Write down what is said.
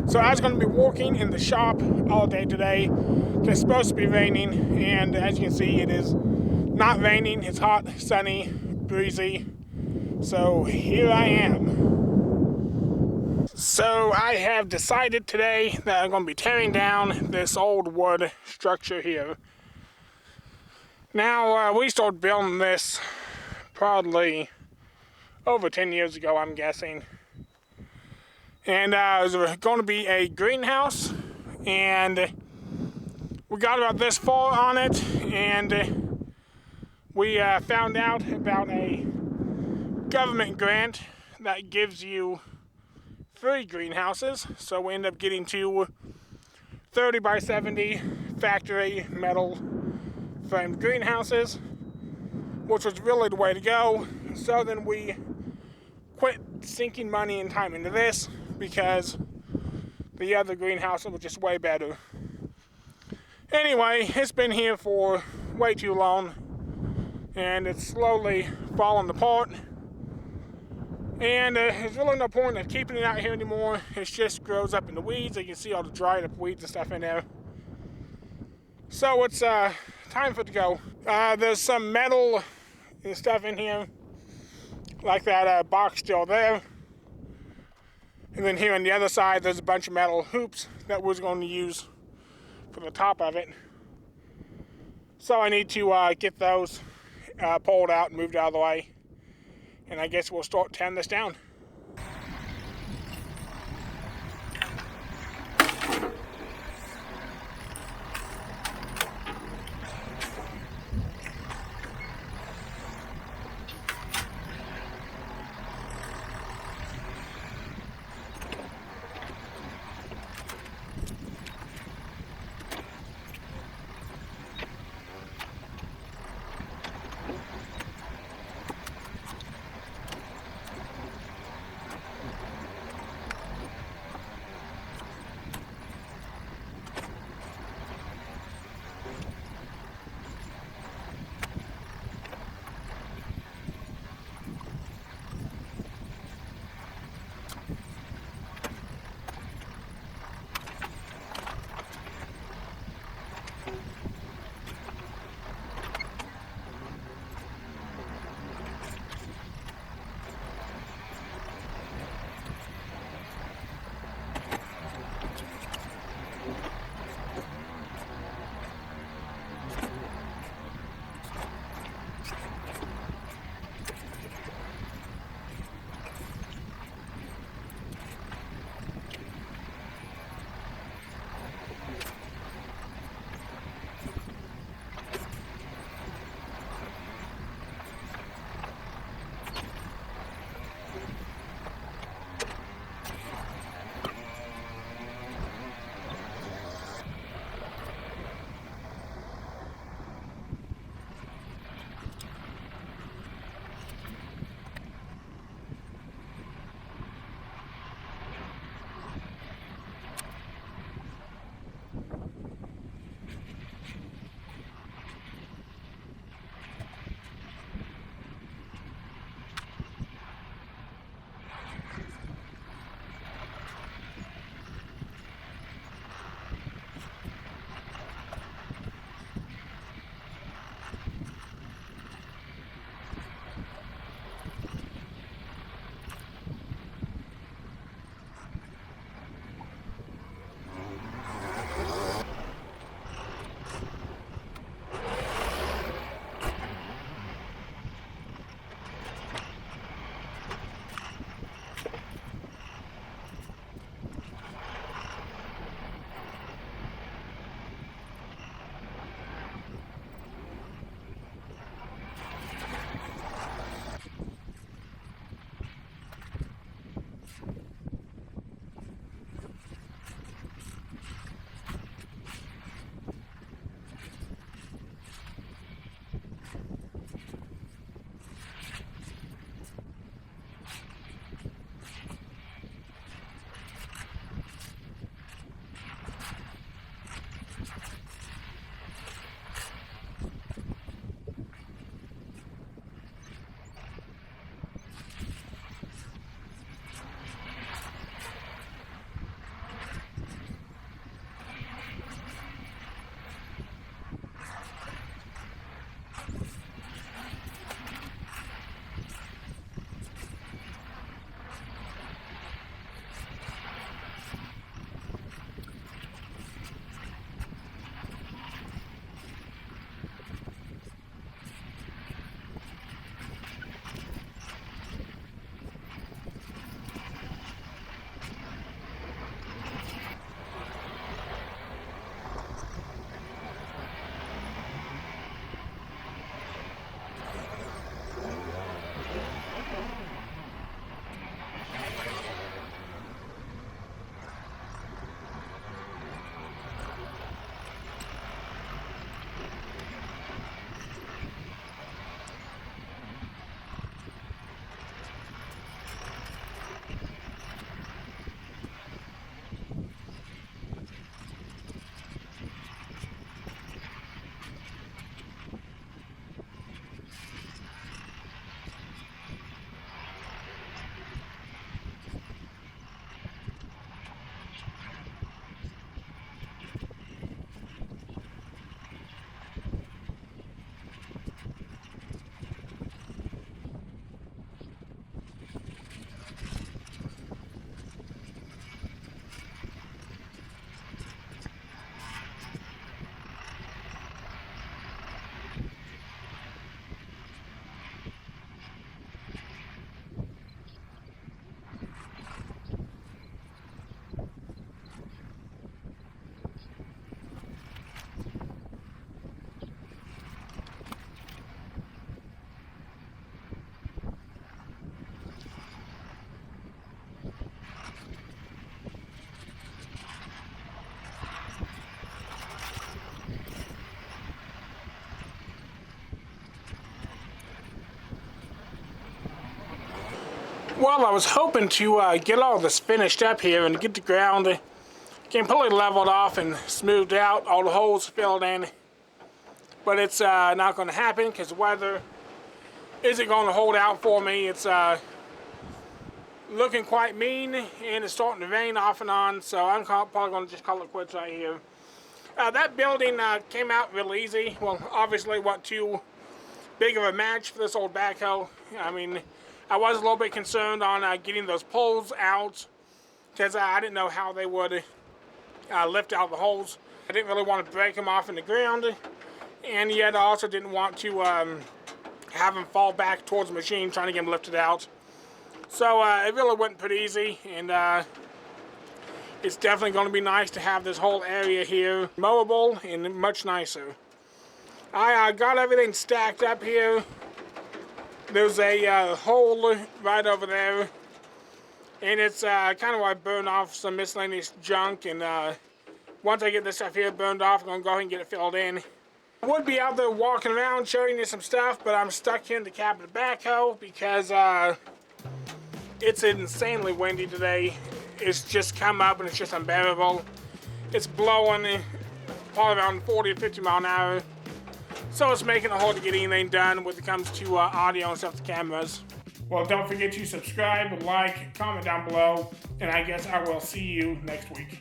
So I was going to be walking in the shop all day today. It's supposed to be raining, and as you can see, it is not raining. It's hot, sunny, breezy. So here I am. So I have decided today that I'm going to be tearing down this old wood structure here. Now, we started building this probably over 10 years ago, I'm guessing. And it was going to be a greenhouse, and we got about this far on it, and we found out about a government grant that gives you free greenhouses. So we ended up getting two 30 by 70 factory metal framed greenhouses, which was really the way to go. So then we quit sinking money and time into this because the other greenhouse was just way better. Anyway, it's been here for way too long, and it's slowly falling apart. And there's really no point in keeping it out here anymore. It just grows up in the weeds. You can see all the dried up weeds and stuff in there. So it's time for it to go. There's some metal and stuff in here, like that box still there. And then here on the other side, there's a bunch of metal hoops that we're going to use for the top of it. So I need to get those pulled out and moved out of the way. And I guess we'll start tearing this down. Well, I was hoping to get all this finished up here and get the ground completely leveled off and smoothed out, all the holes filled in. But it's not going to happen because the weather isn't going to hold out for me. It's looking quite mean, and it's starting to rain off and on, so I'm probably going to just call it quits right here. That building came out real easy. Well, obviously it wasn't too big of a match for this old backhoe. I mean, I was a little bit concerned on getting those poles out because I didn't know how they would lift out the holes. I didn't really want to break them off in the ground, and yet I also didn't want to have them fall back towards the machine trying to get them lifted out. So it really went pretty easy, and it's definitely going to be nice to have this whole area here mowable and much nicer. I got everything stacked up here. There's a hole right over there, and it's kind of where I burned off some miscellaneous junk, and once I get this stuff here burned off, I'm going to go ahead and get it filled in. I would be out there walking around showing you some stuff, but I'm stuck here in the cab of the backhoe because it's insanely windy today. It's just come up and it's just unbearable. It's blowing probably around 40 to 50 miles an hour. So it's making it hard to get anything done when it comes to audio and stuff to cameras. Well, don't forget to subscribe, like, comment down below, and I guess I will see you next week.